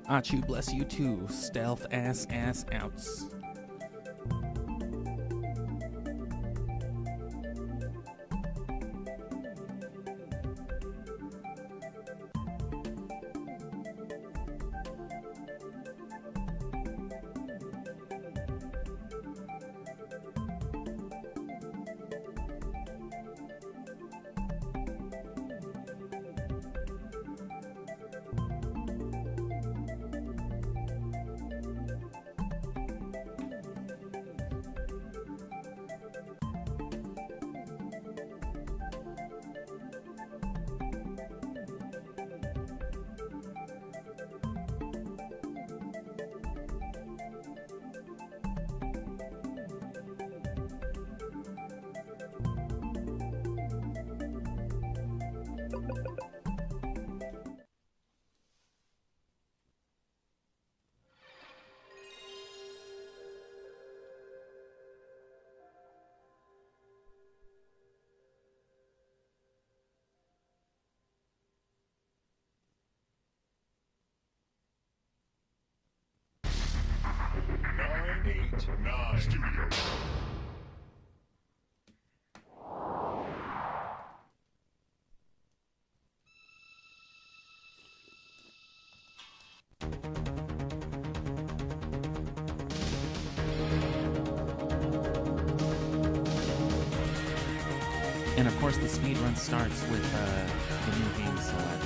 Achu, bless you too. Stealth ass outs. Studio. And of course the speedrun starts with the new game select.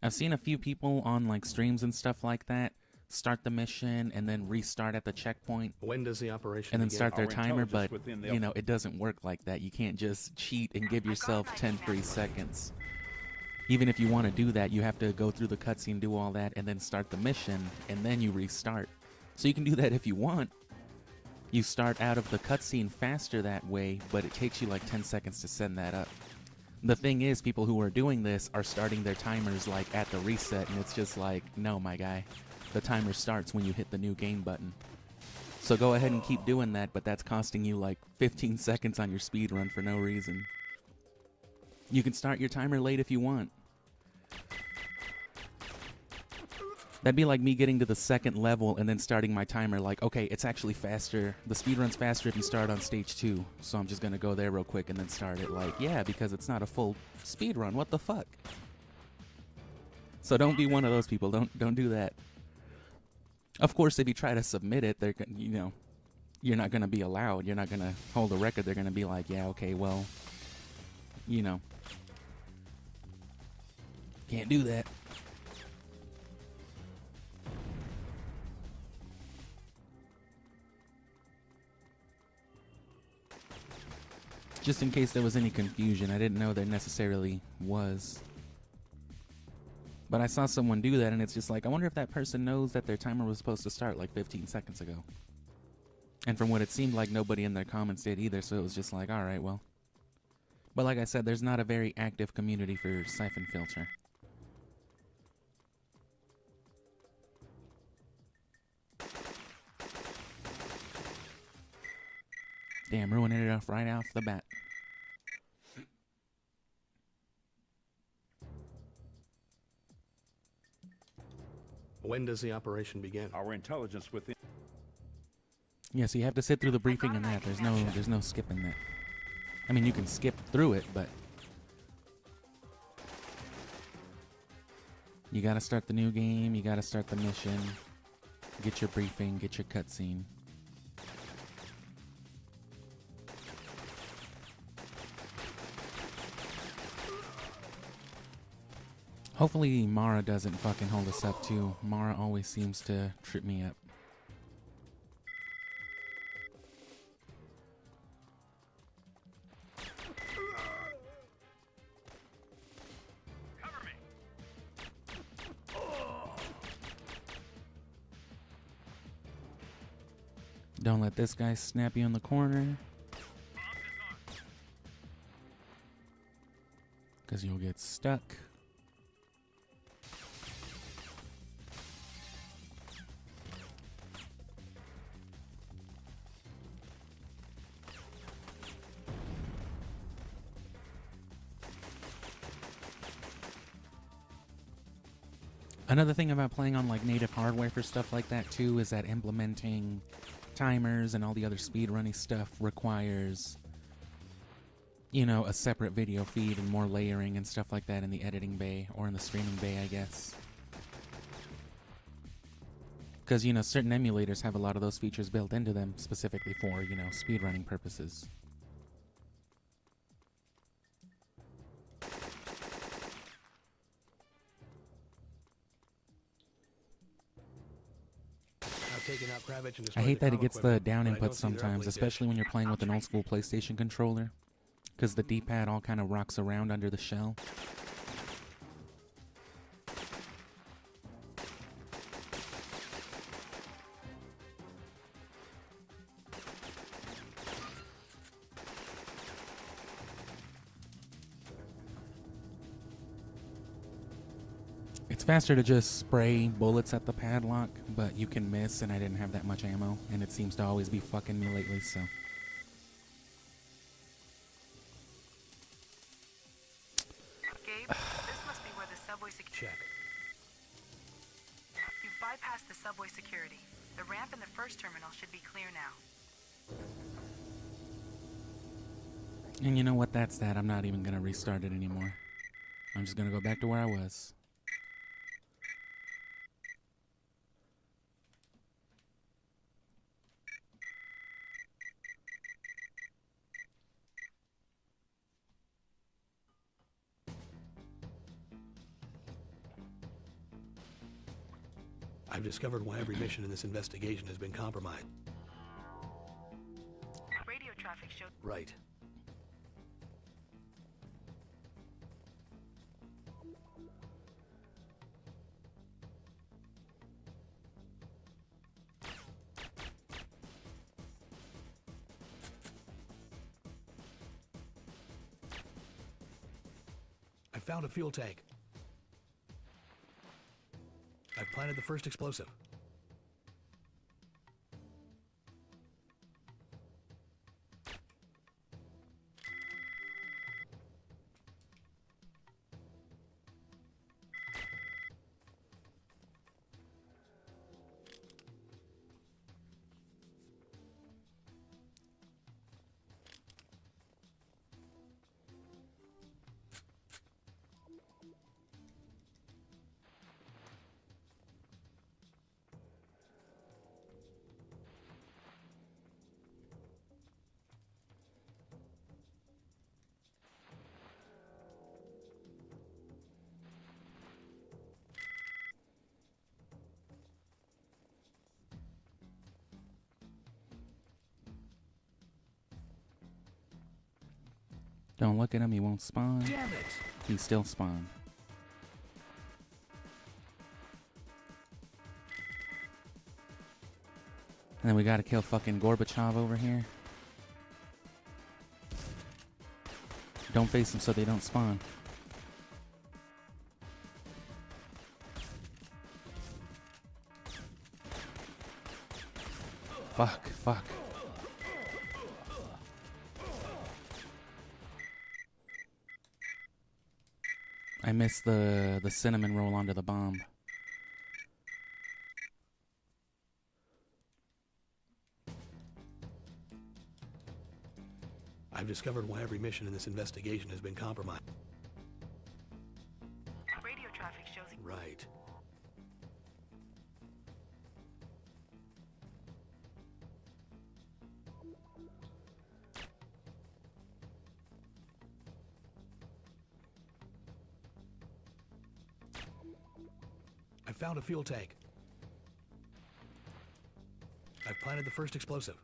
I've seen a few people on like streams and stuff like that start the mission and then restart at the checkpoint. When does the operation and then begin? start their timer, but you know, it doesn't work like that. You can't just cheat and give yourself 10 free seconds. Even if you want to do that, you have to go through the cutscene, do all that, and then start the mission, and then you restart. So you can do that if you want. You start out of the cutscene faster that way, but it takes you like 10 seconds to send that up. The thing is, people who are doing this are starting their timers like at the reset, and it's just like, no, my guy. The timer starts when you hit the new game button. So go ahead and keep doing that, but that's costing you like 15 seconds on your speed run for no reason. You can start your timer late if you want. That'd be like me getting to the second level and then starting my timer like, okay, it's actually faster. The speedrun's faster if you start on stage 2. So I'm just gonna go there real quick and then start it. Like, yeah, because it's not a full speedrun. What the fuck? So don't be one of those people. Don't do that. Of course, if you try to submit it, they're, you know, you're not gonna be allowed. You're not gonna hold a record. They're gonna be like, yeah, okay, well, you know, can't do that. Just in case there was any confusion, I didn't know there necessarily was. But I saw someone do that, and it's just like, I wonder if that person knows that their timer was supposed to start like 15 seconds ago. And from what it seemed like, nobody in their comments did either, so it was just like, alright, well. But like I said, there's not a very active community for Syphonfilter. Damn, ruining it off right off the bat. When does the operation begin? Our intelligence within. Yeah, so you have to sit through the briefing and that. There's no skipping that. I mean, you can skip through it, but you gotta start the new game, you gotta start the mission, get your briefing, get your cutscene. Hopefully Mara doesn't fucking hold us up too. Mara always seems to trip me up. Cover me. Don't let this guy snap you in the corner, because you'll get stuck. Another thing about playing on like native hardware for stuff like that too is that implementing timers and all the other speedrunning stuff requires, you know, a separate video feed and more layering and stuff like that in the editing bay or in the streaming bay, I guess. Because, you know, certain emulators have a lot of those features built into them specifically for, you know, speedrunning purposes. I hate that it gets the down input sometimes, especially when you're playing with an old school PlayStation controller, because the D-pad all kind of rocks around under the shell. It's faster to just spray bullets at the padlock, but you can miss, and I didn't have that much ammo, and it seems to always be fucking me lately, so. Gabe, this must be where the subway Check. You've bypassed the subway security. The ramp in the first terminal should be clear now. And you know what, that's that. I'm not even gonna restart it anymore. I'm just gonna go back to where I was. I've discovered why every mission in this investigation has been compromised. Radio traffic showed. Right. I found a fuel tank. I've planted the first explosive. Don't look at him, he won't spawn. Damn it! He still spawned. And then we gotta kill fucking Gorbachev over here. Don't face them so they don't spawn. Fuck. I missed the cinnamon roll onto the bomb. I've discovered why every mission in this investigation has been compromised. Radio traffic shows. Right. I found a fuel tank. I've planted the first explosive.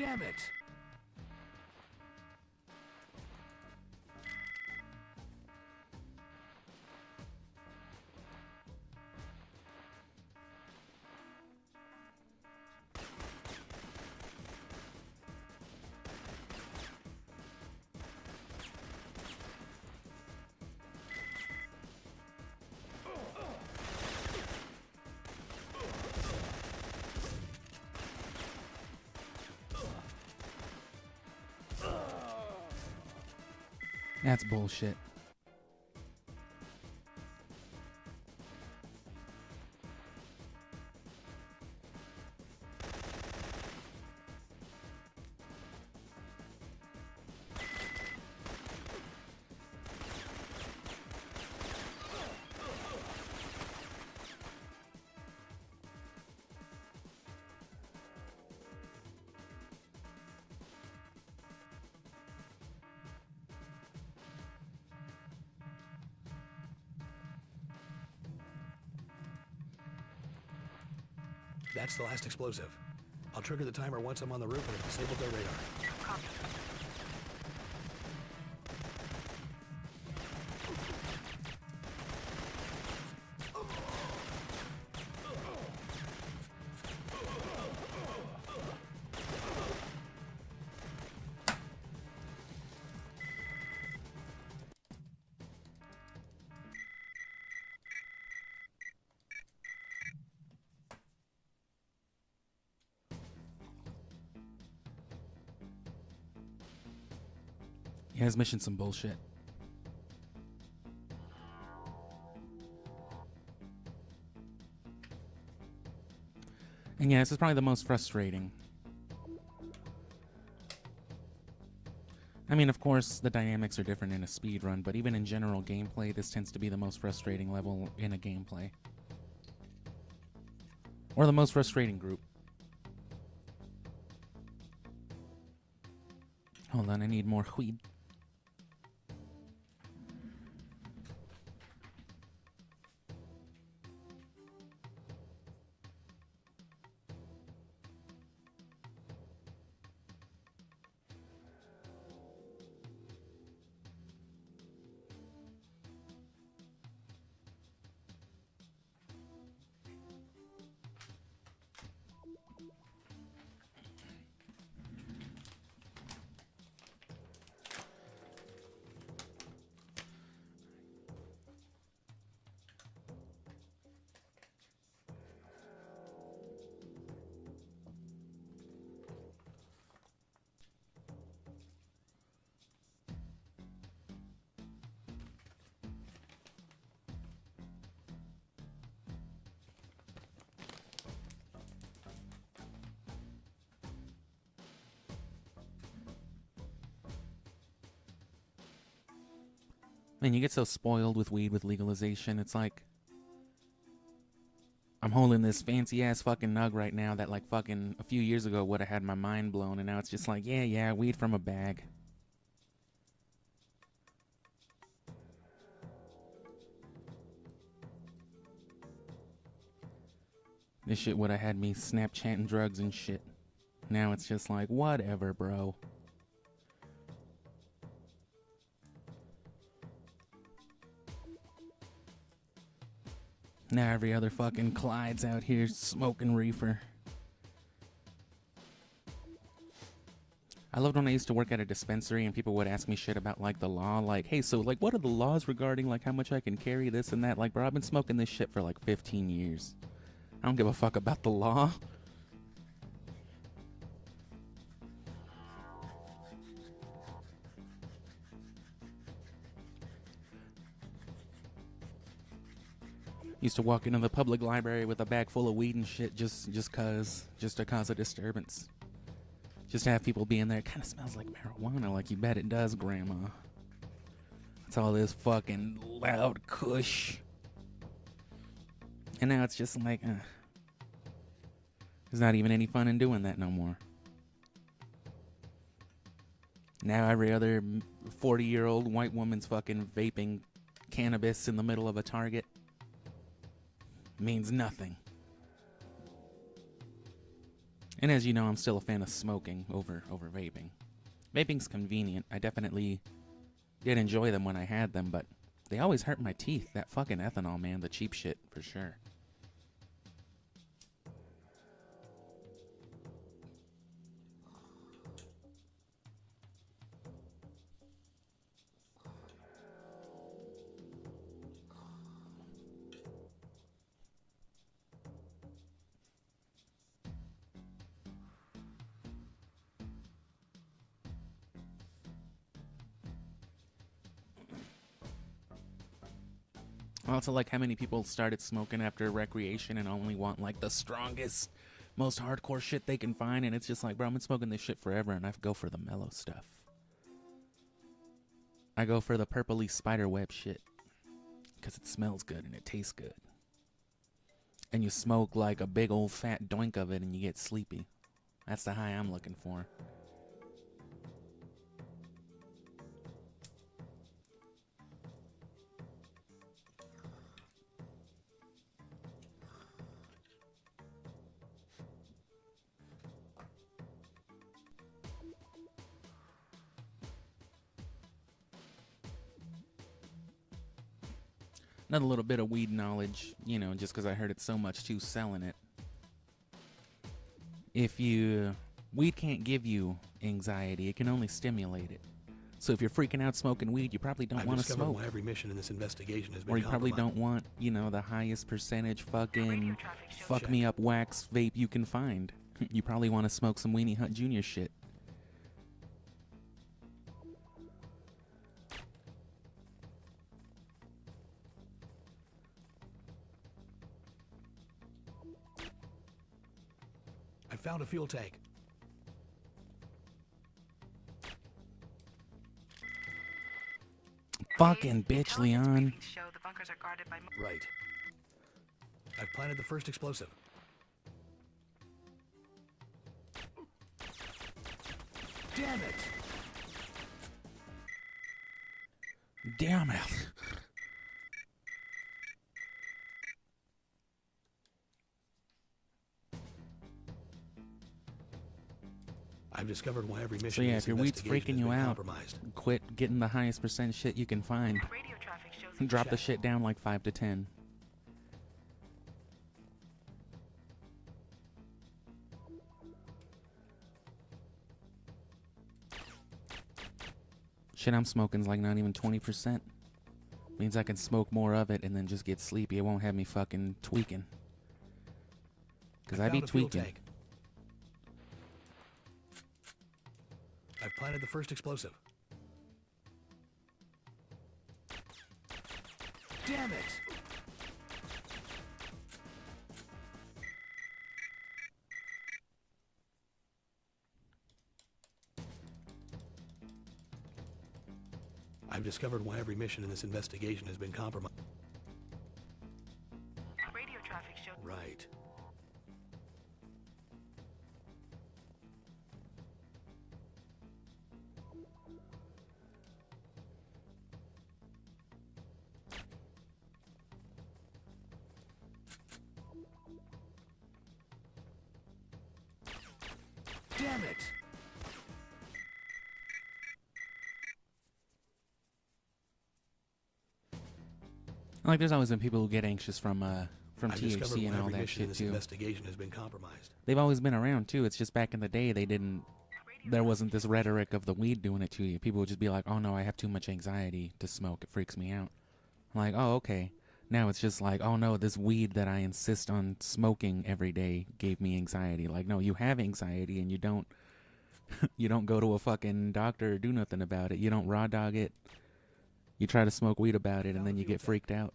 Damn it! That's bullshit. That's the last explosive. I'll trigger the timer once I'm on the roof and it disables their radar. Copy. Yeah, this mission's some bullshit. And yeah, this is probably the most frustrating. I mean, of course, the dynamics are different in a speedrun, but even in general gameplay, this tends to be the most frustrating level in a gameplay. Or the most frustrating group. Hold on, I need more weed. Man, you get so spoiled with weed with legalization. It's like, I'm holding this fancy ass fucking nug right now that like fucking a few years ago would have had my mind blown, and now it's just like, yeah, weed from a bag. This shit would have had me Snapchatting drugs and shit. Now it's just like, whatever, bro. Now every other fucking Clyde's out here smoking reefer. I loved when I used to work at a dispensary and people would ask me shit about like the law, like, hey, so like what are the laws regarding like how much I can carry, this and that? Like, bro, I've been smoking this shit for like 15 years. I don't give a fuck about the law. Used to walk into the public library with a bag full of weed and shit just to cause a disturbance. Just to have people be in there. It kind of smells like marijuana, like you bet it does, Grandma. It's all this fucking loud kush. And now it's just like, there's not even any fun in doing that no more. Now every other 40-year-old white woman's fucking vaping cannabis in the middle of a Target. Means nothing. And as you know, I'm still a fan of smoking over vaping. Vaping's convenient. I definitely did enjoy them when I had them, but they always hurt my teeth. That fucking ethanol, man, the cheap shit, for sure. Also, like, how many people started smoking after recreation and only want, like, the strongest, most hardcore shit they can find, and it's just like, bro, I've been smoking this shit forever, and I go for the mellow stuff. I go for the purpley spiderweb shit, because it smells good and it tastes good. And you smoke, like, a big old fat doink of it, and you get sleepy. That's the high I'm looking for. Another little bit of weed knowledge, you know, just because I heard it so much too, selling it. Weed can't give you anxiety, it can only stimulate it. So if you're freaking out smoking weed, you probably don't want to smoke. Why every mission in this investigation has been Or you probably don't want, you know, the highest percentage fucking fuck me up wax vape you can find. You probably want to smoke some Weenie Hut Jr. shit. I found a fuel tank. Fucking bitch, Leon. Show the bunkers are guarded by Right. I've planted the first explosive. Damn it! Damn it. I've discovered why every mission So in yeah, this if your weed's investigation freaking has you been out, compromised. quit getting the highest percent shit you can find. radio traffic shows Drop the shit down like 5 to 10. Shit I'm smoking's like not even 20%. Means I can smoke more of it and then just get sleepy. It won't have me fucking tweaking. Because I be found a fuel tweaking. tank. I've planted the first explosive. Damn it! I've discovered why every mission in this investigation has been compromised. radio traffic shows Right. Damn it! Like there's always been people who get anxious from I've discovered THC and why all every that mission in shit this too. investigation has been compromised. They've always been around too. It's just back in the day there wasn't this rhetoric of the weed doing it to you. People would just be like, oh no, I have too much anxiety to smoke. It freaks me out. I'm like, oh, okay. Now it's just like, oh no, this weed that I insist on smoking every day gave me anxiety. Like, no, you have anxiety and you don't you don't go to a fucking doctor or do nothing about it. You don't raw dog it. You try to smoke weed about it and then you get freaked out.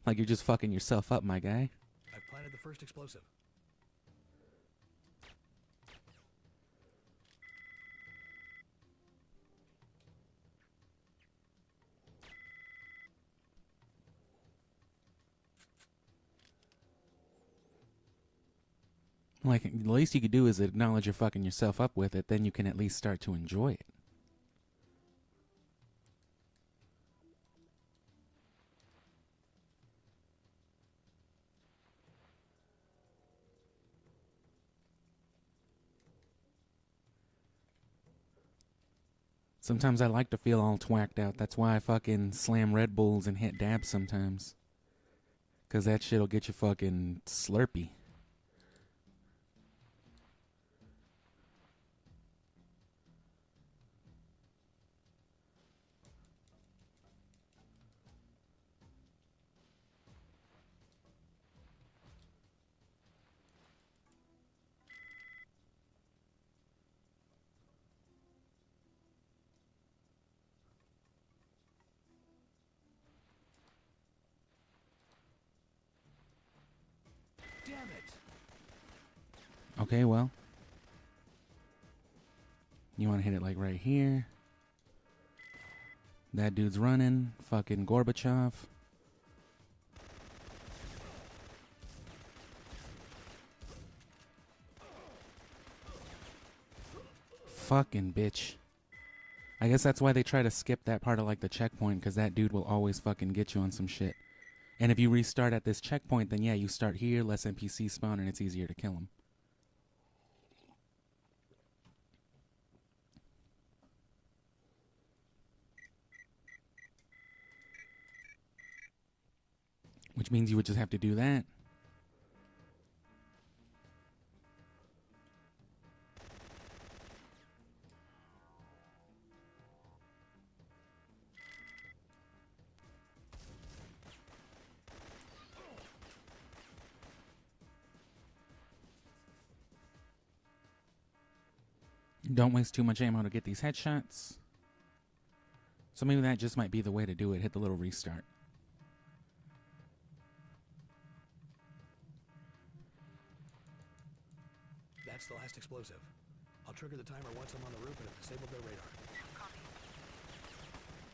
Like you're just fucking yourself up, my guy. I've planted the first explosive. Like, the least you could do is acknowledge you're fucking yourself up with it. Then you can at least start to enjoy it. Sometimes I like to feel all twacked out. That's why I fucking slam Red Bulls and hit dabs sometimes. Because that shit'll get you fucking slurpy. Damn it! Okay, well. You want to hit it like right here. That dude's running. Fucking Gorbachev. Fucking bitch. I guess that's why they try to skip that part of like the checkpoint, because that dude will always fucking get you on some shit. And if you restart at this checkpoint, then yeah, you start here, less NPCs spawn, and it's easier to kill them. Which means you would just have to do that. Don't waste too much ammo to get these headshots. So maybe that just might be the way to do it. Hit the little restart. That's the last explosive. I'll trigger the timer once I'm on the roof and have disabled their radar.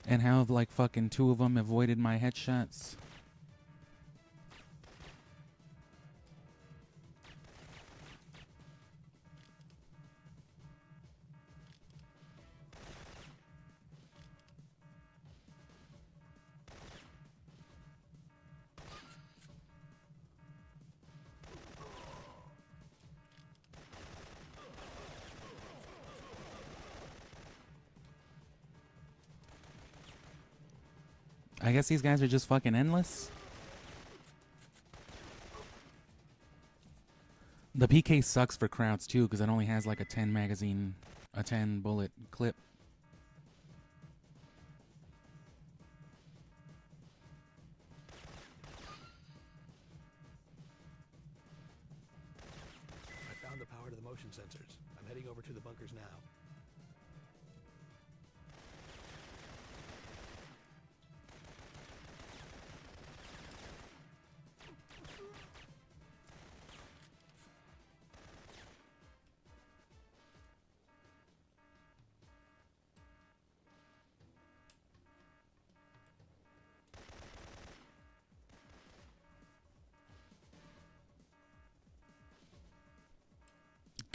And how have like fucking 2 of them avoided my headshots? I guess these guys are just fucking endless. The PK sucks for crowds too, because it only has like a 10 magazine, a 10 bullet clip. I found the power to the motion sensors. I'm heading over to the bunkers now.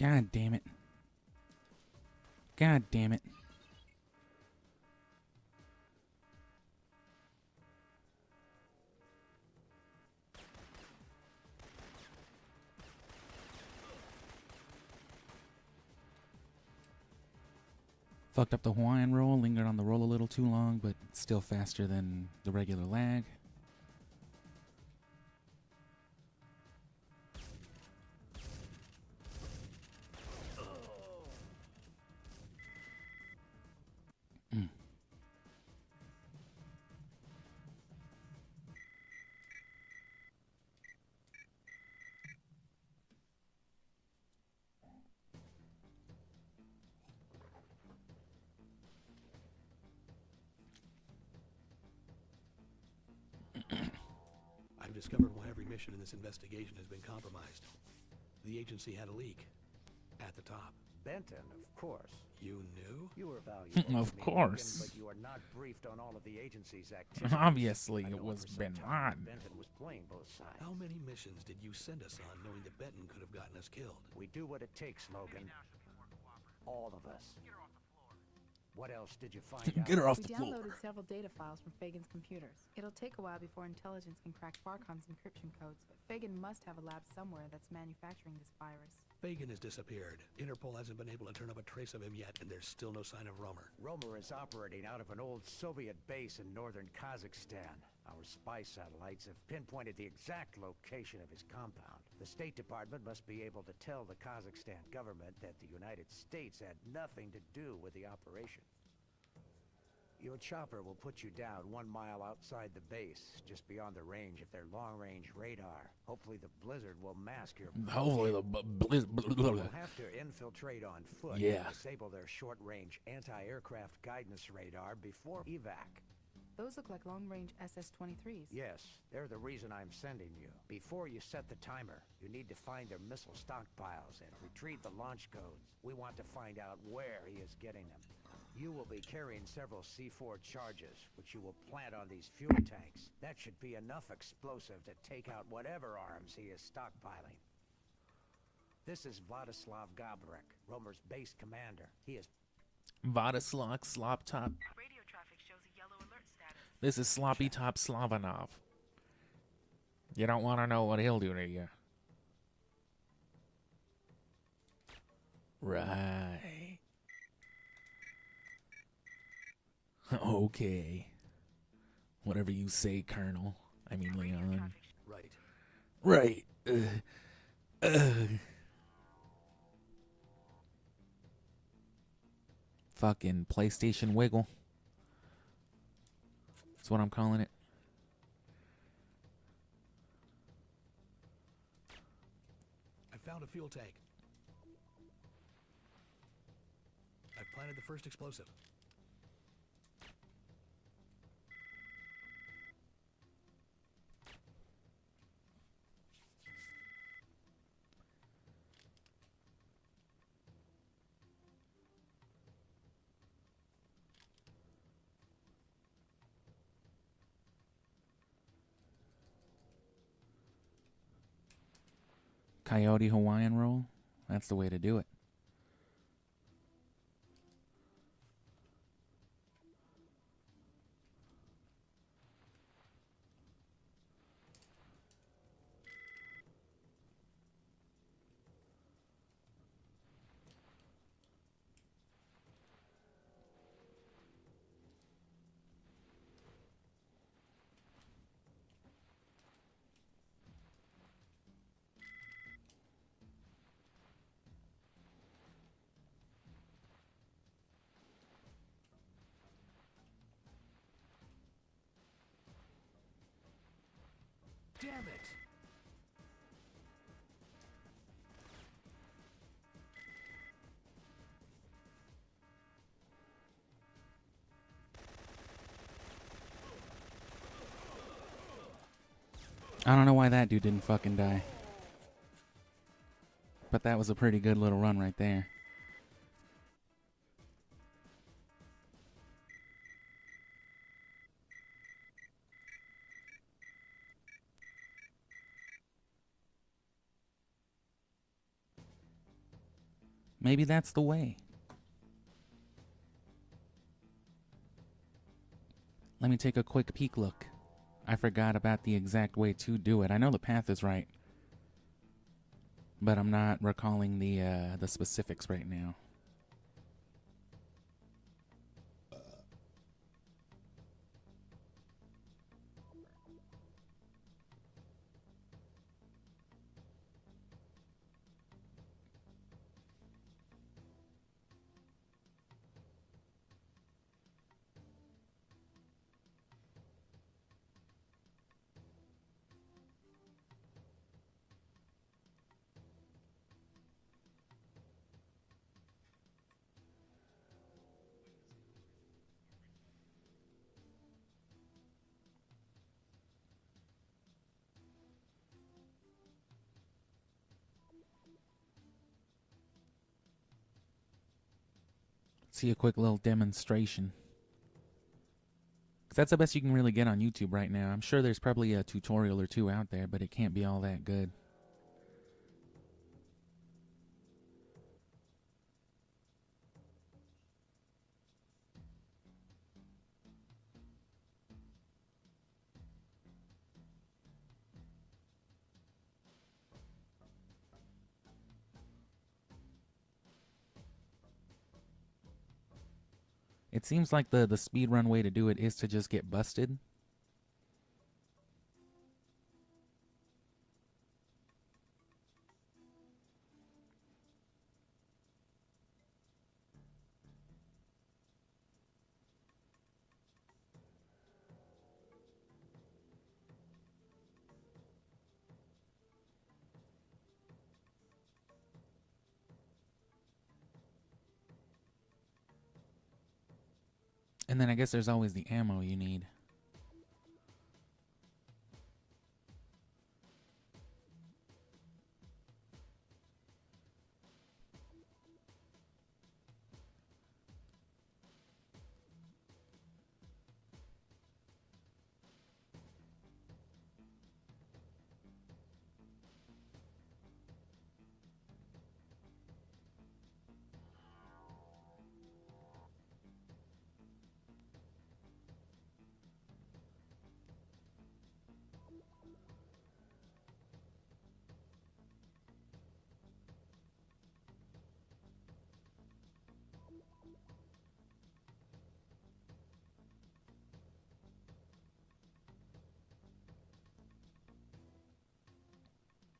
God damn it. God damn it. Fucked up the Hawaiian roll, lingered on the roll a little too long, but still faster than the regular lag. I've discovered why every mission in this investigation has been compromised. The agency had a leak. At the top. Benton, of course. You knew? You were valuable. Of to me, course. Logan, but you are not briefed on all of the agency's activities. Obviously, I it know was for some Bin time Laden. Benton was playing both sides. How many missions did you send us on knowing that Benton could have gotten us killed? We do what it takes, Logan. All of us. What else did you find out? Get her off We the floor. downloaded several data files from Fagan's computers. It'll take a while before intelligence can crack Farcon's encryption codes, but Fagan must have a lab somewhere that's manufacturing this virus. Fagan has disappeared. Interpol hasn't been able to turn up a trace of him yet, and there's still no sign of Romer. Romer is operating out of an old Soviet base in northern Kazakhstan. Our spy satellites have pinpointed the exact location of his compound. The State Department must be able to tell the Kazakhstan government that the United States had nothing to do with the operation. Your chopper will put you down 1 mile outside the base, just beyond the range of their long-range radar. Hopefully the blizzard will mask your... Hopefully the blizzard. You'll have to infiltrate on foot. Yeah. And disable their short-range anti-aircraft guidance radar before evac. Those look like long-range SS-23s. Yes, they're the reason I'm sending you. Before you set the timer, you need to find their missile stockpiles and retrieve the launch codes. We want to find out where he is getting them. You will be carrying several C4 charges, which you will plant on these fuel tanks. That should be enough explosive to take out whatever arms he is stockpiling. This is Vladislav Gabrek, Romer's base commander. He is... Vladislav Sloptop. Radio traffic shows a yellow alert status. This is Sloppy Top Slavanov. You don't want to know what he'll do to you. Right. Okay. Whatever you say, Colonel. I mean, Leon. Right. Right. Fucking PlayStation wiggle. That's what I'm calling it. I found a fuel tank. I've planted the first explosive. Coyote Hawaiian roll. That's the way to do it. Damn it! I don't know why that dude didn't fucking die. But that was a pretty good little run right there. Maybe that's the way. Let me take a quick peek look. I forgot about the exact way to do it. I know the path is right, but I'm not recalling the specifics right now. See a quick little demonstration. 'Cause that's the best you can really get on YouTube right now. I'm sure there's probably a tutorial or two out there, but it can't be all that good. It seems like the speedrun way to do it is to just get busted. And then I guess there's always the ammo you need.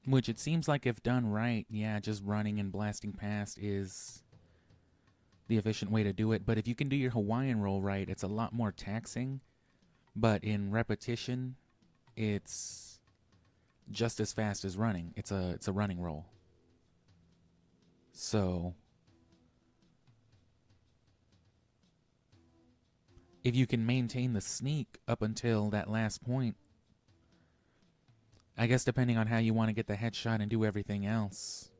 Which it seems like if done right, yeah, just running and blasting past is the efficient way to do it. But if you can do your Hawaiian roll right, it's a lot more taxing. But in repetition, it's just as fast as running. It's a running roll. So if you can maintain the sneak up until that last point, I guess depending on how you want to get the headshot and do everything else,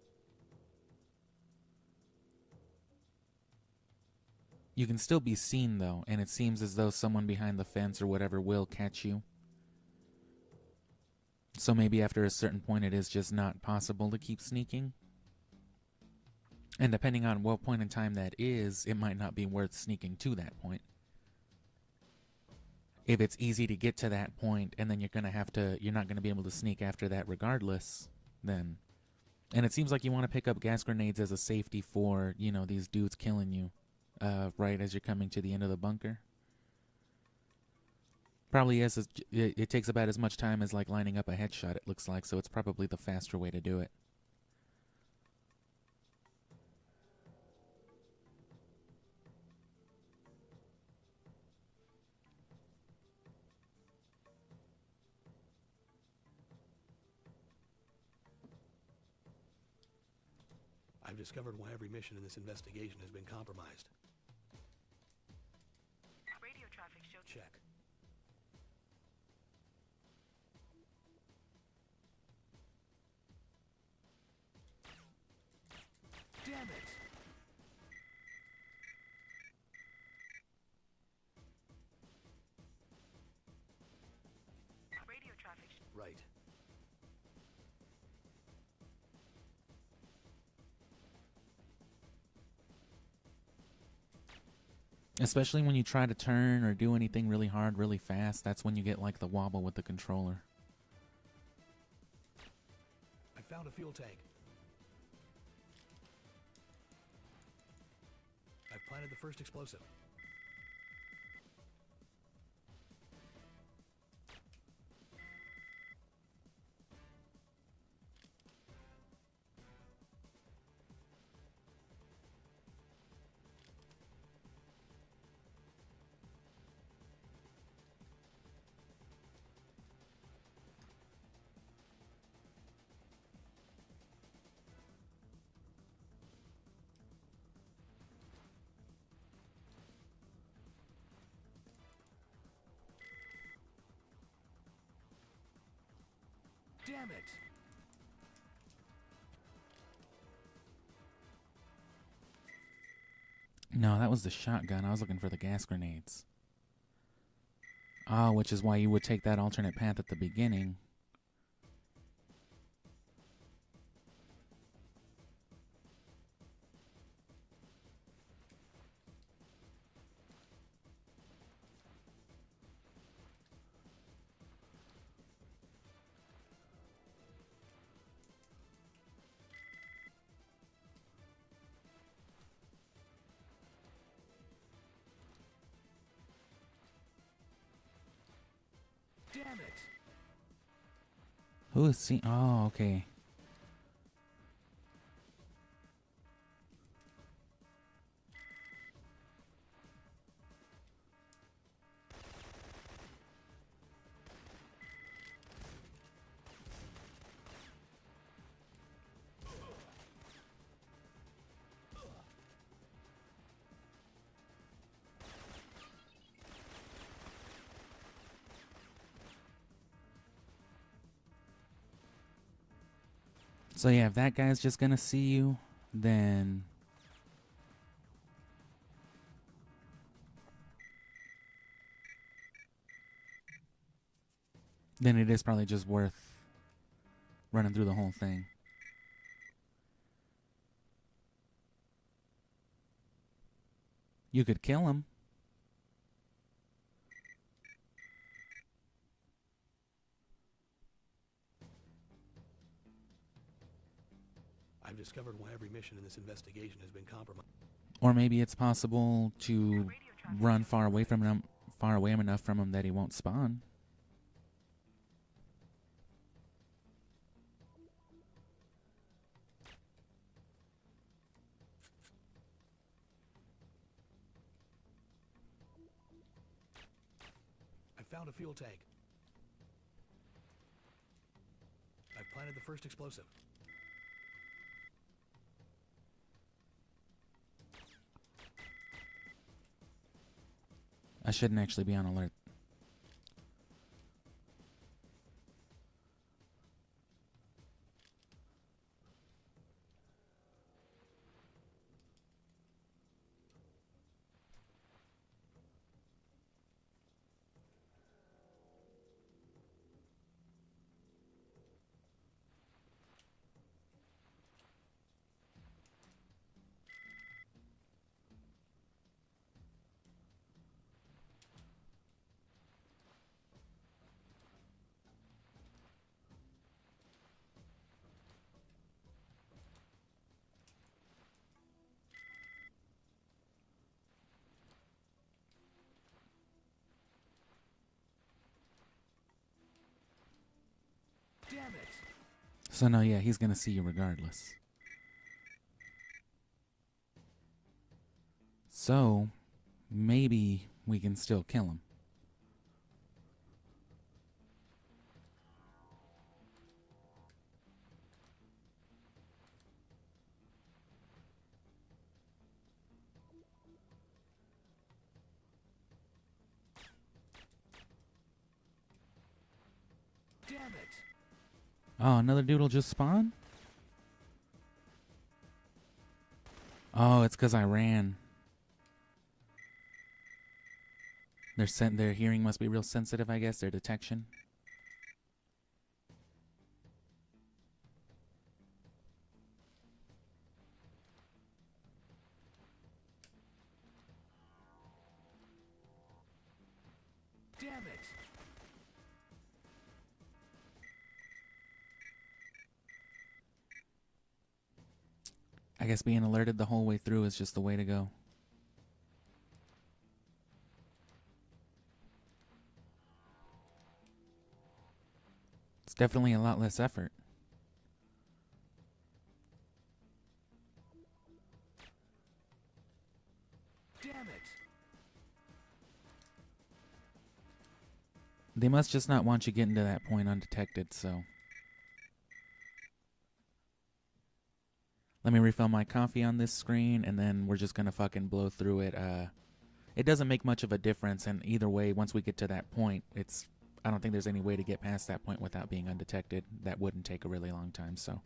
you can still be seen though, and it seems as though someone behind the fence or whatever will catch you. So maybe after a certain point it is just not possible to keep sneaking. And depending on what point in time that is, it might not be worth sneaking to that point. If it's easy to get to that point and then you're not gonna be able to sneak after that regardless, then. And it seems like you want to pick up gas grenades as a safety for, you know, these dudes killing you right as you're coming to the end of the bunker. Probably is. It takes about as much time as like lining up a headshot, it looks like, so it's probably the faster way to do it. I've discovered why every mission in this investigation has been compromised. Radio traffic showed. Check. Damn it! Radio traffic. Right. Especially when you try to turn or do anything really hard, really fast, that's when you get like the wobble with the controller. I found a fuel tank. I've planted the first explosive. Damn it! No, that was the shotgun. I was looking for the gas grenades. Ah, which is why you would take that alternate path at the beginning. Damn it! Who is see? Oh, okay. So yeah, if that guy's just gonna see you, then it is probably just worth running through the whole thing. You could kill him. I've discovered why every mission in this investigation has been compromised. Or maybe it's possible to run far away enough from him that he won't spawn. I found a fuel tank. I've planted the first explosive. I shouldn't actually be on alert. Damn it! So no, yeah, he's gonna see you regardless. So maybe we can still kill him. Damn it! Oh, another dude will just spawn? Oh, it's because I ran. Their hearing must be real sensitive, I guess, their detection. Damn it! I guess being alerted the whole way through is just the way to go. It's definitely a lot less effort. Damn it! They must just not want you getting to that point undetected, so. Let me refill my coffee on this screen, and then we're just gonna fucking blow through it. It doesn't make much of a difference, and either way, once we get to that point, I don't think there's any way to get past that point without being undetected. That wouldn't take a really long time, so.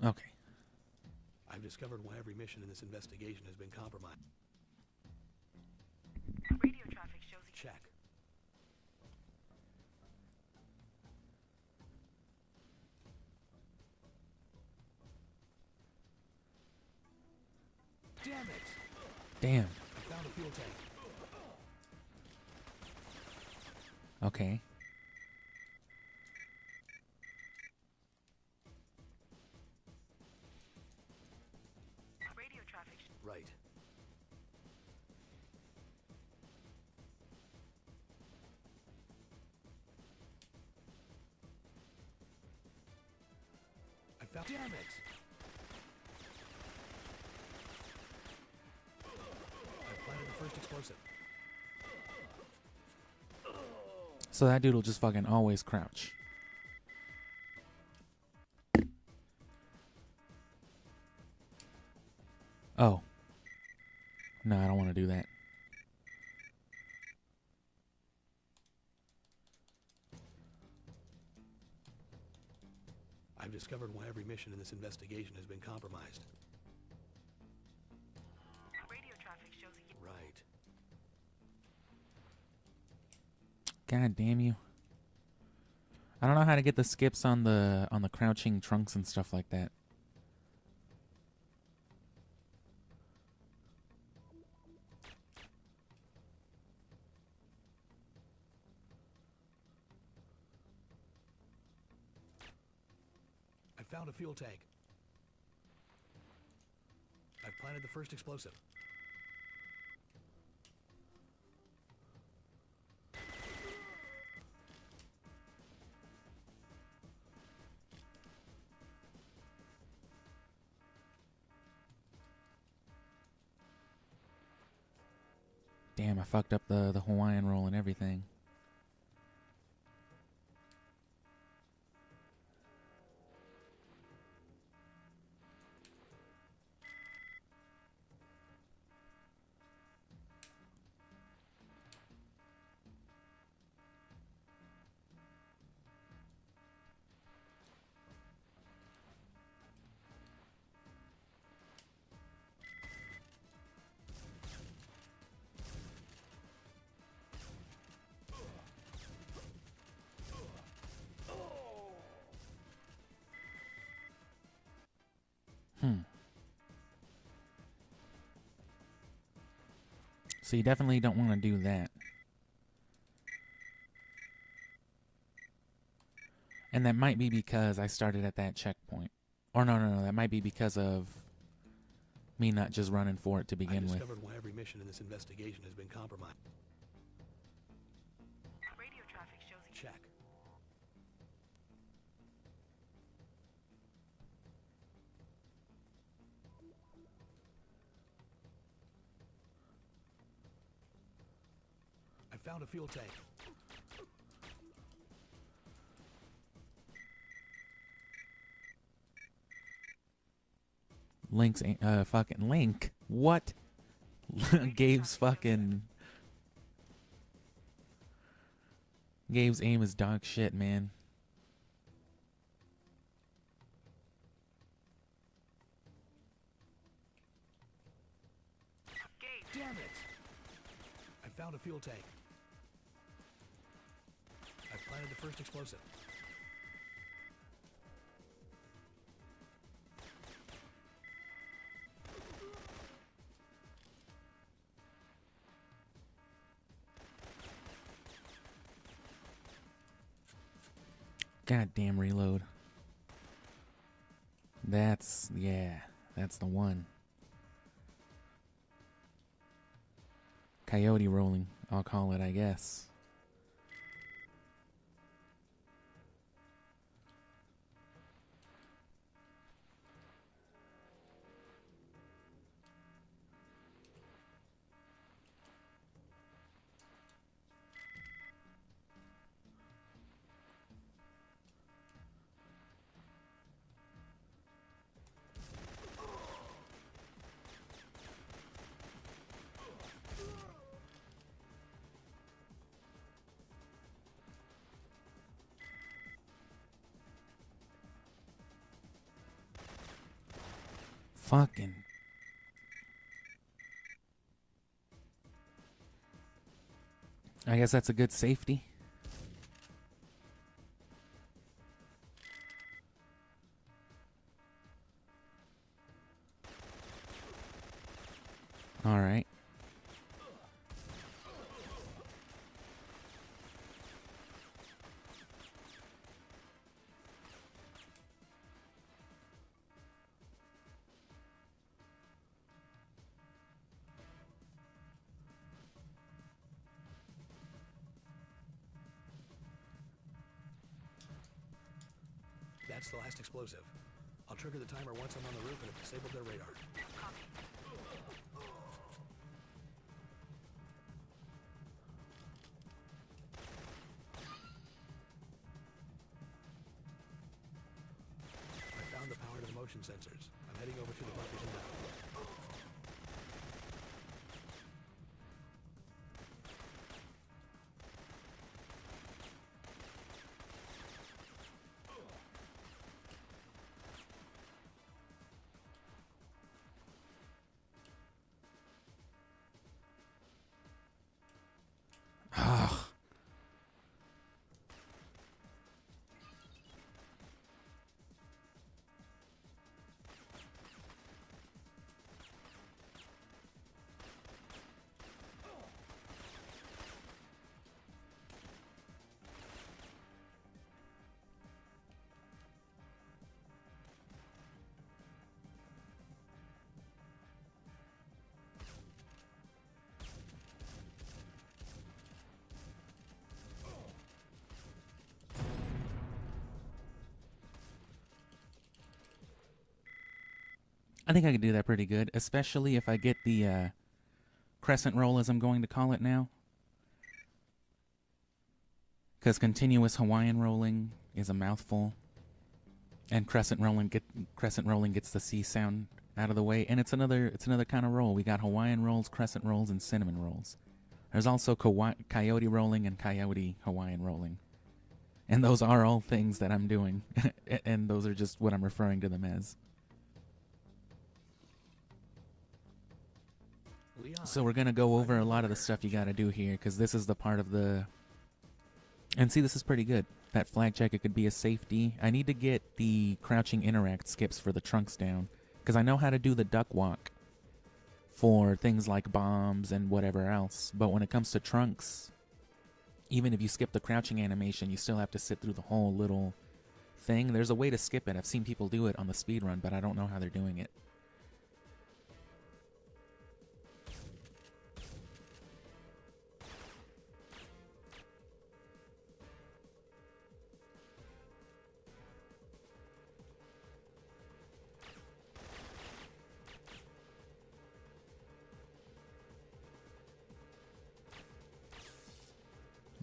Okay. I've discovered why every mission in this investigation has been compromised. Radio traffic shows you. Check. Damn it! Damn. I found a fuel tank. Okay. Radio traffic. Right. I found. Damn it! I planted the first explosive. So that dude will just fucking always crouch. Oh. No, I don't want to do that. I've discovered why every mission in this investigation has been compromised. Radio traffic shows you. Right. God damn you. I don't know how to get the skips on the crouching trunks and stuff like that. I found a fuel tank. I've planted the first explosive. Damn, I fucked up the Hawaiian roll and everything. So you definitely don't want to do that. And that might be because I started at that checkpoint. Or no, that might be because of me not just running for it to begin I've with. discovered why every mission in this investigation has been compromised. Radio traffic shows you. Check. I found a fuel tank. Link's fucking Link. What? Gabe's fucking Gabe's aim is dog shit, man. Gabe. Damn it! I found a fuel tank. I've planted the first explosive. Goddamn reload. That's the one. Coyote rolling, I'll call it, I guess. Fucking. I guess that's a good safety. All right. That's the last explosive. I'll trigger the timer once I'm on the roof and have disabled their radar. Copy. I found the power to the motion sensors. I'm heading over to the bunkers and down. Ugh. I think I can do that pretty good, especially if I get the crescent roll, as I'm going to call it now. Because continuous Hawaiian rolling is a mouthful, and crescent rolling gets the C sound out of the way, and it's another kind of roll. We got Hawaiian rolls, crescent rolls, and cinnamon rolls. There's also coyote rolling and coyote Hawaiian rolling, and those are all things that I'm doing, and those are just what I'm referring to them as. So we're going to go over a lot of the stuff you got to do here, because this is the part of the... And see, this is pretty good. That flag jacket could be a safety. I need to get the crouching interact skips for the trunks down, because I know how to do the duck walk for things like bombs and whatever else. But when it comes to trunks, even if you skip the crouching animation, you still have to sit through the whole little thing. There's a way to skip it. I've seen people do it on the speedrun, but I don't know how they're doing it.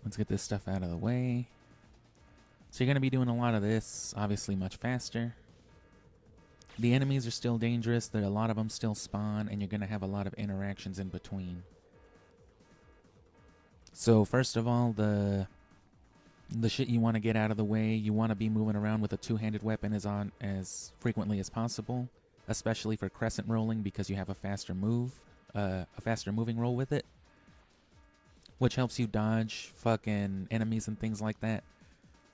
Let's get this stuff out of the way. So you're going to be doing a lot of this, obviously much faster. The enemies are still dangerous. A lot of them still spawn, and you're going to have a lot of interactions in between. So first of all, the shit you want to get out of the way, you want to be moving around with a two-handed weapon as frequently as possible, especially for crescent rolling, because you have a faster moving roll with it, which helps you dodge fucking enemies and things like that.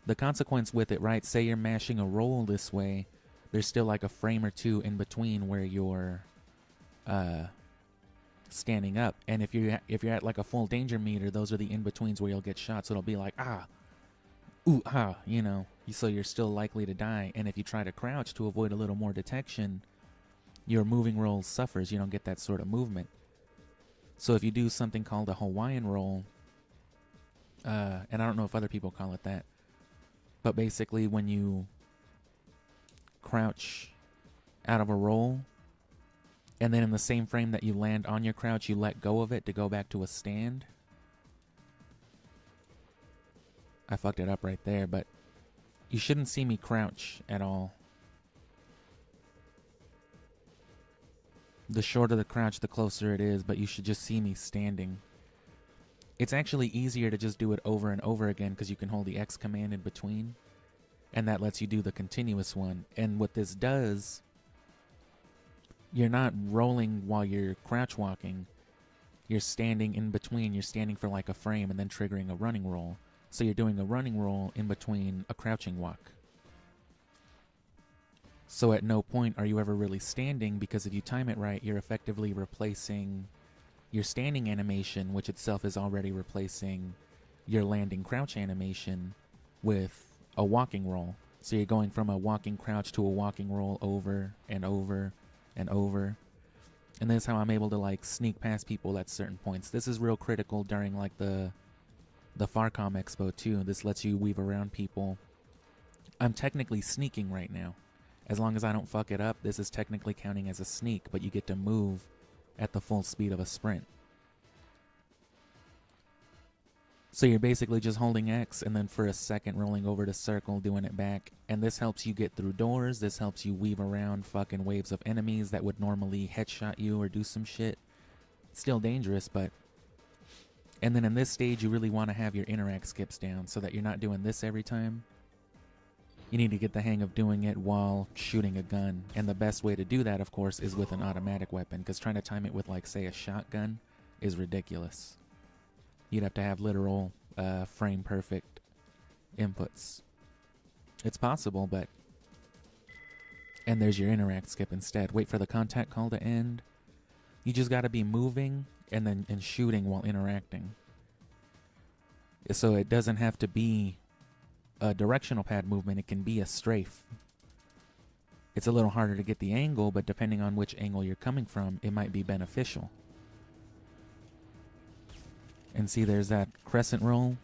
The consequence with it, right? Say you're mashing a roll this way, there's still like a frame or two in between where you're standing up, and if you're at like a full danger meter, those are the in-betweens where you'll get shot. So it'll be like ooh, you know, so you're still likely to die. And if you try to crouch to avoid a little more detection, your moving roll suffers. You don't get that sort of movement. So if you do something called a Hawaiian roll, and I don't know if other people call it that, but basically when you crouch out of a roll, and then in the same frame that you land on your crouch, you let go of it to go back to a stand. I fucked it up right there, but you shouldn't see me crouch at all. The shorter the crouch, the closer it is, but you should just see me standing. It's actually easier to just do it over and over again because you can hold the X command in between, and that lets you do the continuous one. And what this does you're not rolling while you're crouch walking. You're standing in between. You're standing for like a frame and then triggering a running roll. So you're doing a running roll in between a crouching walk. So at no point are you ever really standing, because if you time it right, you're effectively replacing your standing animation, which itself is already replacing your landing crouch animation, with a walking roll. So you're going from a walking crouch to a walking roll over and over and over. And this is how I'm able to like sneak past people at certain points. This is real critical during like the Farcom Expo too. This lets you weave around people. I'm technically sneaking right now. As long as I don't fuck it up, this is technically counting as a sneak, but you get to move at the full speed of a sprint. So you're basically just holding X and then for a second rolling over to circle, doing it back. And this helps you get through doors. This helps you weave around fucking waves of enemies that would normally headshot you or do some shit. It's still dangerous, but... And then in this stage, you really want to have your interact skips down so that you're not doing this every time. You need to get the hang of doing it while shooting a gun. And the best way to do that, of course, is with an automatic weapon, because trying to time it with, like, say, a shotgun is ridiculous. You'd have to have literal frame-perfect inputs. It's possible, but... And there's your interact skip instead. Wait for the contact call to end. You just gotta be moving and shooting while interacting. So it doesn't have to be a directional pad movement, it can be a strafe. It's a little harder to get the angle, but depending on which angle you're coming from, it might be beneficial. And see, there's that crescent roll.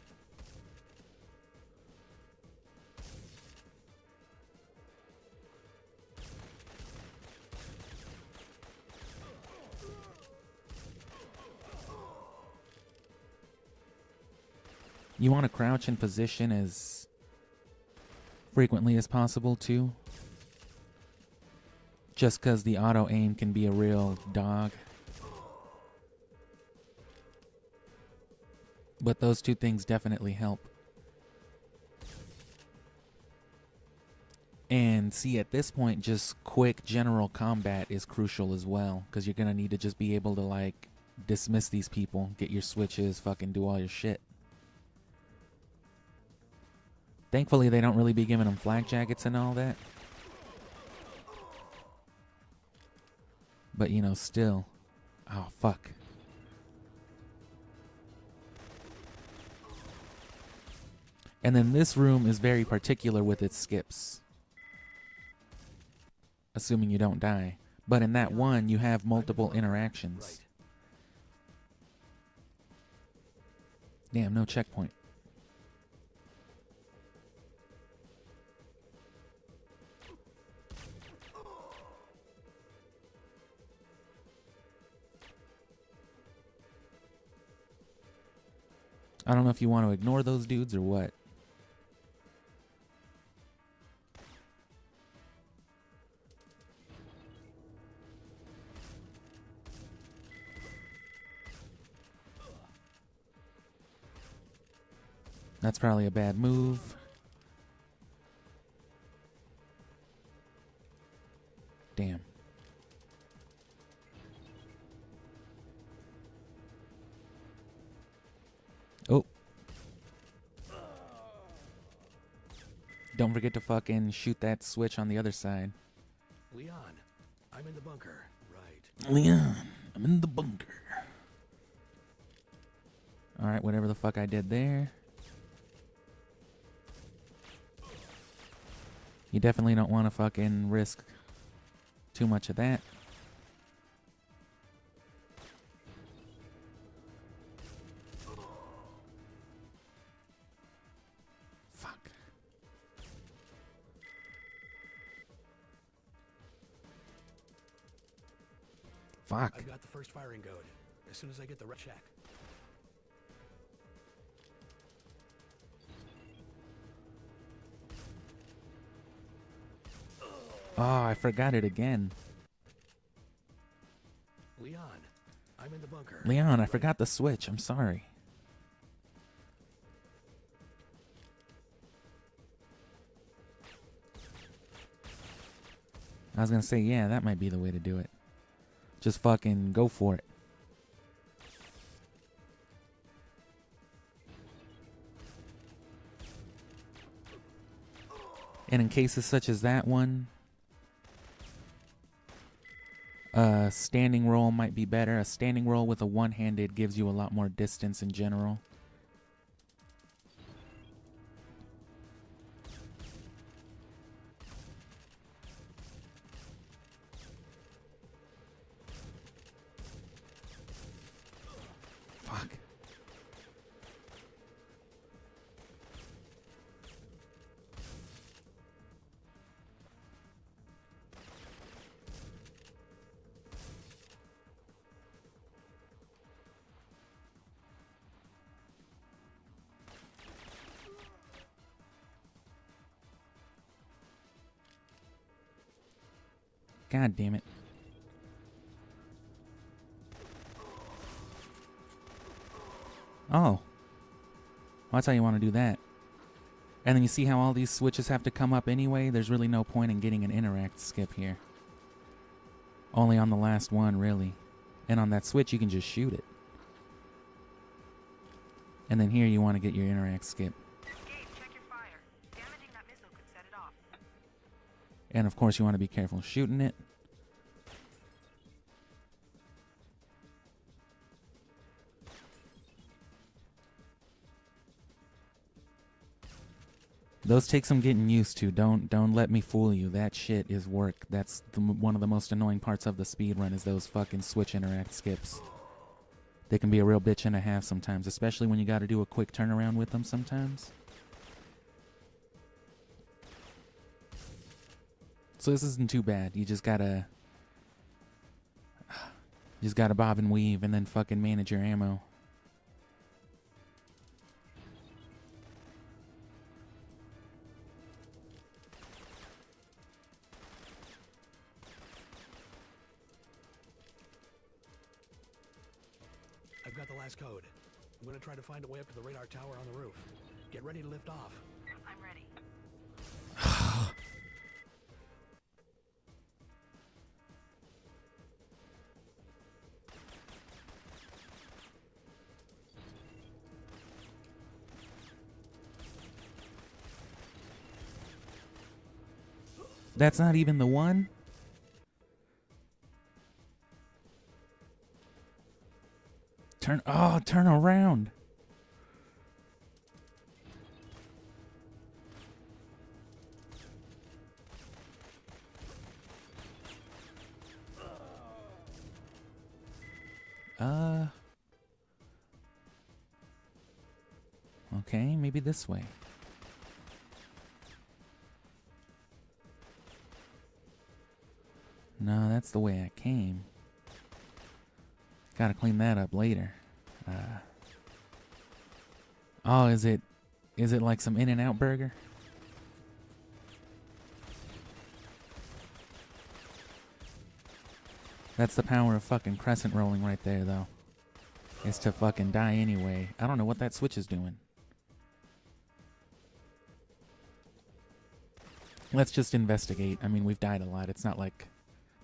You want to crouch in position as frequently as possible too, just because the auto aim can be a real dog. But those two things definitely help. And see, at this point, just quick general combat is crucial as well, because you're gonna need to just be able to like dismiss these people, get your switches, fucking do all your shit. Thankfully, they don't really be giving them flak jackets and all that. But, you know, still. Oh, fuck. And then this room is very particular with its skips. Assuming you don't die. But in that one, you have multiple interactions. Damn, no checkpoint. I don't know if you want to ignore those dudes or what. That's probably a bad move. Damn. Oh. Don't forget to fucking shoot that switch on the other side. Leon, I'm in the bunker. Right. Leon, I'm in the bunker. Alright, whatever the fuck I did there. You definitely don't want to fucking risk too much of that. Fuck. Fuck. I've got the first firing code. As soon as I get the right check. Oh, I forgot it again. Leon, I'm in the bunker. Leon, I forgot the switch. I'm sorry. I was gonna say, yeah, that might be the way to do it. Just fucking go for it. And in cases such as that one, a standing roll might be better. A standing roll with a one-handed gives you a lot more distance in general. Fuck. God damn it. Oh. Well, that's how you want to do that. And then you see how all these switches have to come up anyway? There's really no point in getting an interact skip here. Only on the last one, really. And on that switch, you can just shoot it. And then here you want to get your interact skip. Gabe, check your fire. Damaging that missile could set it off. And of course, you want to be careful shooting it. Those take some getting used to. Don't let me fool you. That shit is work. That's one of the most annoying parts of the speedrun is those fucking switch interact skips. They can be a real bitch and a half sometimes, especially when you got to do a quick turnaround with them sometimes. So this isn't too bad. You just gotta bob and weave and then fucking manage your ammo. I've got the last code. I'm gonna try to find a way up to the radar tower on the roof. Get ready to lift off. I'm ready. That's not even the one? Turn around. Okay, maybe this way. No, that's the way I came. Gotta clean that up later. Oh, is it like some In-N-Out burger? That's the power of fucking crescent rolling right there, though. Is to fucking die anyway. I don't know what that switch is doing. Let's just investigate. I mean, we've died a lot. It's not like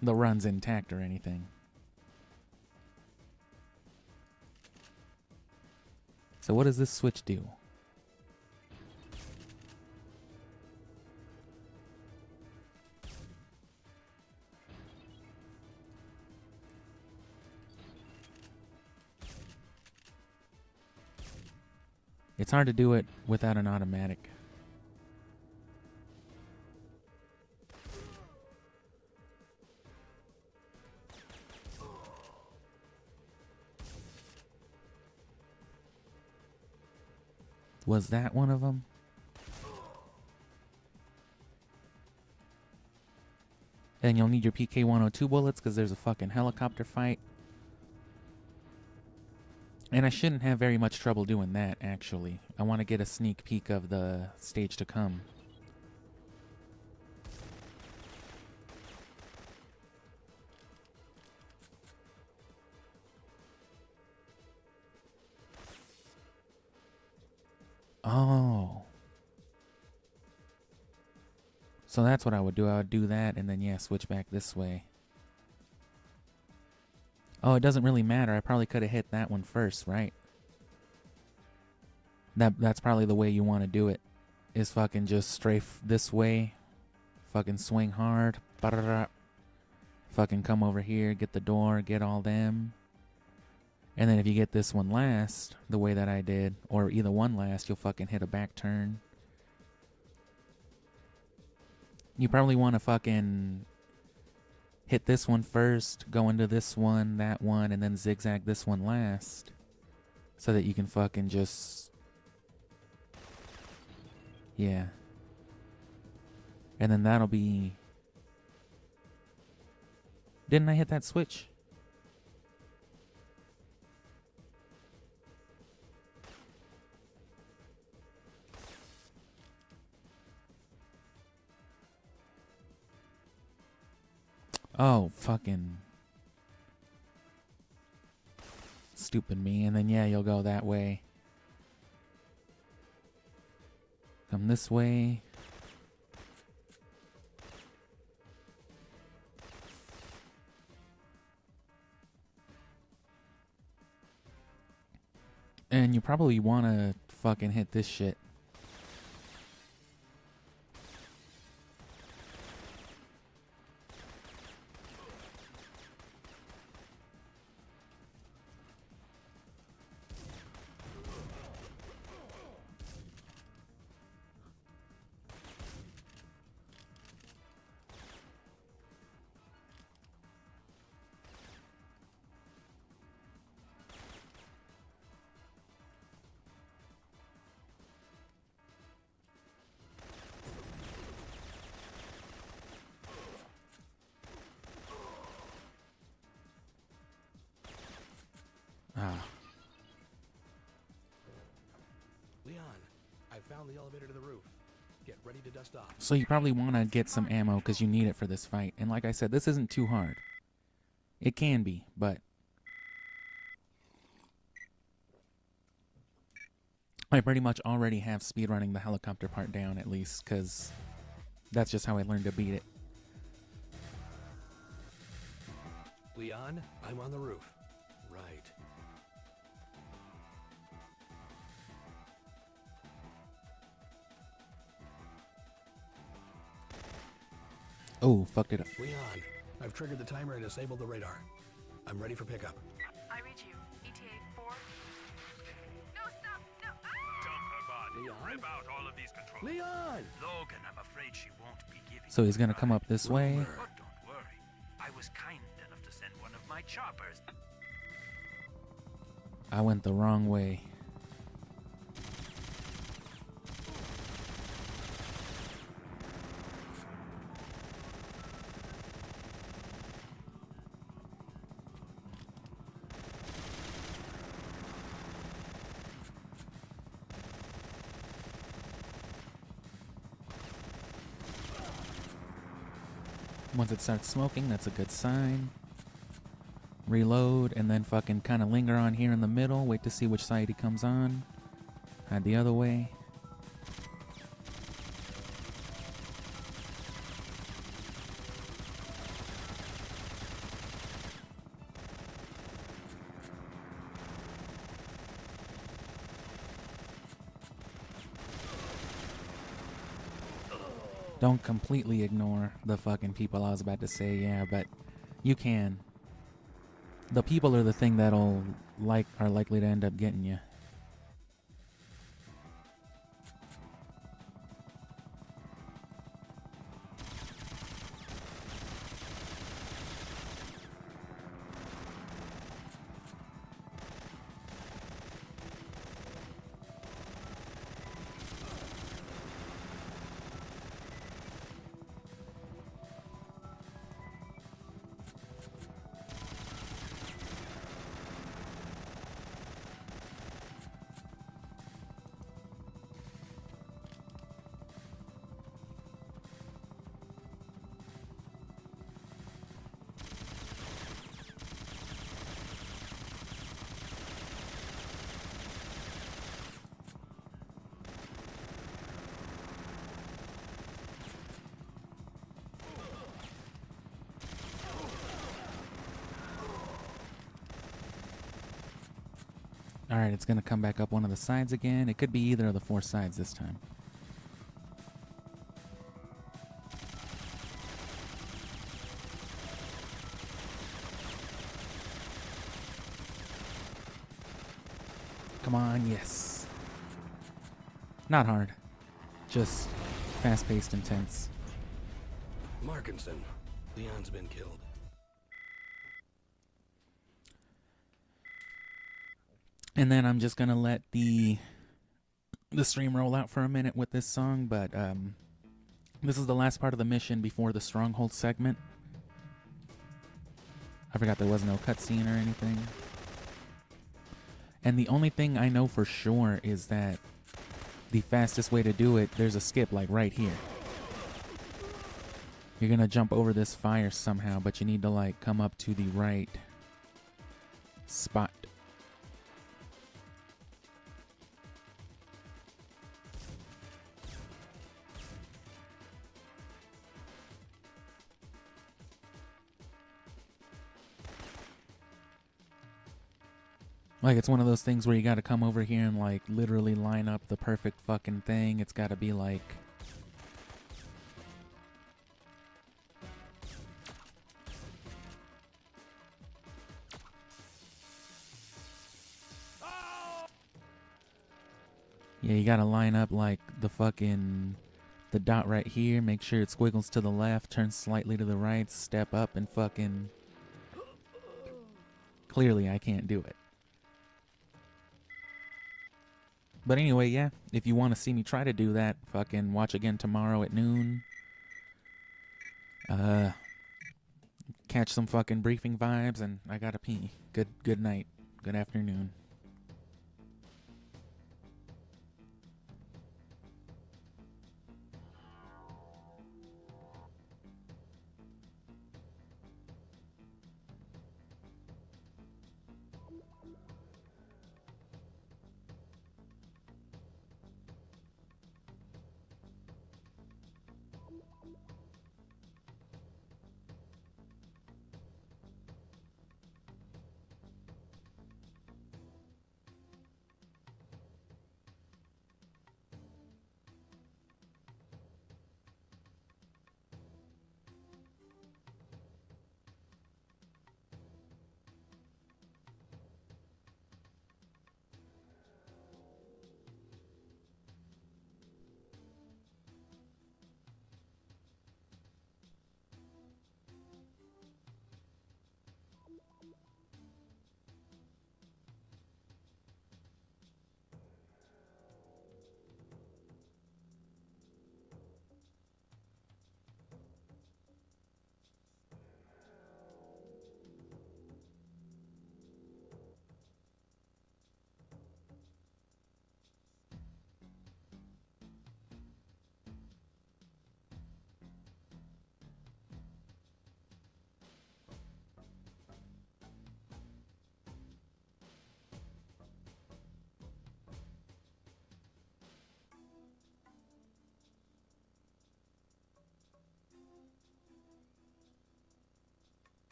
the run's intact or anything. So what does this switch do? It's hard to do it without an automatic. Was that one of them? And you'll need your PK-102 bullets because there's a fucking helicopter fight. And I shouldn't have very much trouble doing that, actually. I want to get a sneak peek of the stage to come. Oh. So that's what I would do. I would do that and then, yeah, switch back this way. Oh, it doesn't really matter. I probably could have hit that one first, right? That's probably the way you want to do it. Is fucking just strafe this way. Fucking swing hard. Ba-da-da. Fucking come over here, get the door, get all them. And then if you get this one last, the way that I did, or either one last, you'll fucking hit a back turn. You probably want to fucking hit this one first, go into this one, that one, and then zigzag this one last. So that you can fucking just... Yeah. And then that'll be... Didn't I hit that switch? Oh, fucking stupid me. And then, yeah, you'll go that way. Come this way. And you probably want to fucking hit this shit. Leon, I found the elevator to the roof. Get ready to dust off. So you probably want to get some ammo because you need it for this fight. And like I said, this isn't too hard. It can be, but... I pretty much already have speedrunning the helicopter part down at least because that's just how I learned to beat it. Leon, I'm on the roof. Right. Oh, fucked it up. Leon, I've triggered the timer and disabled the radar. I'm ready for pickup. I read you. ETA 4. No, stop! No! Dump her body. Leon? Rip out all of these controls. Leon! Logan, I'm afraid she won't be giving. So he's gonna come up this way. But don't worry. I was kind enough to send one of my choppers. I went the wrong way. Once it starts smoking, that's a good sign. Reload, and then fucking kind of linger on here in the middle. Wait to see which side he comes on. Hide the other way. Don't completely ignore the fucking people. I was about to say, yeah, but you can. The people are the thing that'll are likely to end up getting you. Alright, it's gonna come back up one of the sides again. It could be either of the 4 sides this time. Come on, yes. Not hard. Just fast-paced, intense. Markinson. Leon's been killed. And then I'm just gonna let the stream roll out for a minute with this song, but this is the last part of the mission before the Stronghold segment. I forgot there was no cutscene or anything. And the only thing I know for sure is that the fastest way to do it, there's a skip like right here. You're gonna jump over this fire somehow, but you need to like come up to the right spot. Like, it's one of those things where you gotta come over here and, like, literally line up the perfect fucking thing. It's gotta be, like... Yeah, you gotta line up, like, the fucking... the dot right here. Make sure it squiggles to the left, turns slightly to the right, step up, and fucking... Clearly, I can't do it. But anyway, yeah, if you want to see me try to do that, fucking watch again tomorrow at noon. Catch some fucking briefing vibes, and I gotta pee. Good night. Good afternoon.